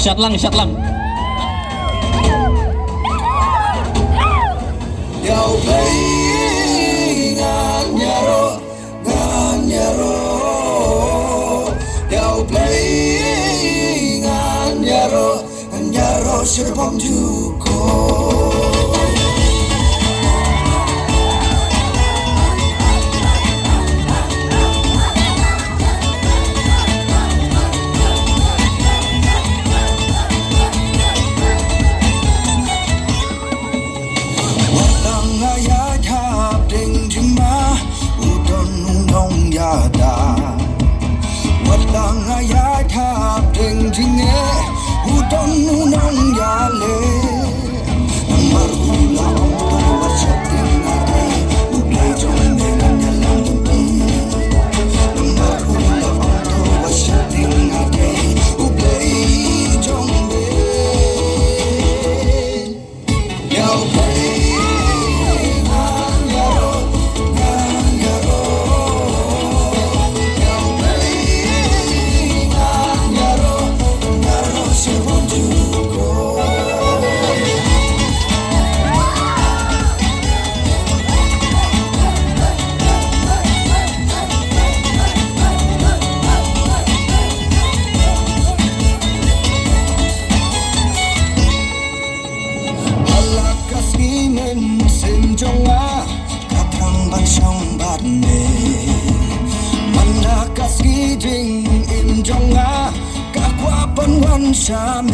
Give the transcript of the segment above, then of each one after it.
Shot lang, shot lang. Yo play nganyaro, nganyaro. Yo play nganyaro, nganyaro sirpam juko. Same,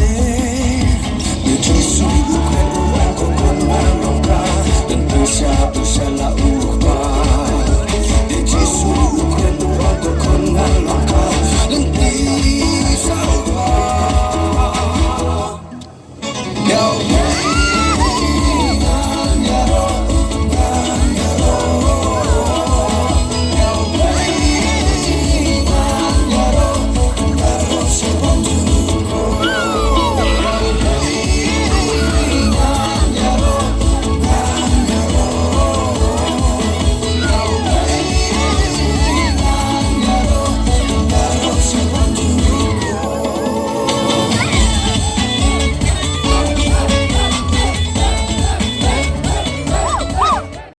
you just so you can go and go and go and go and go and go and go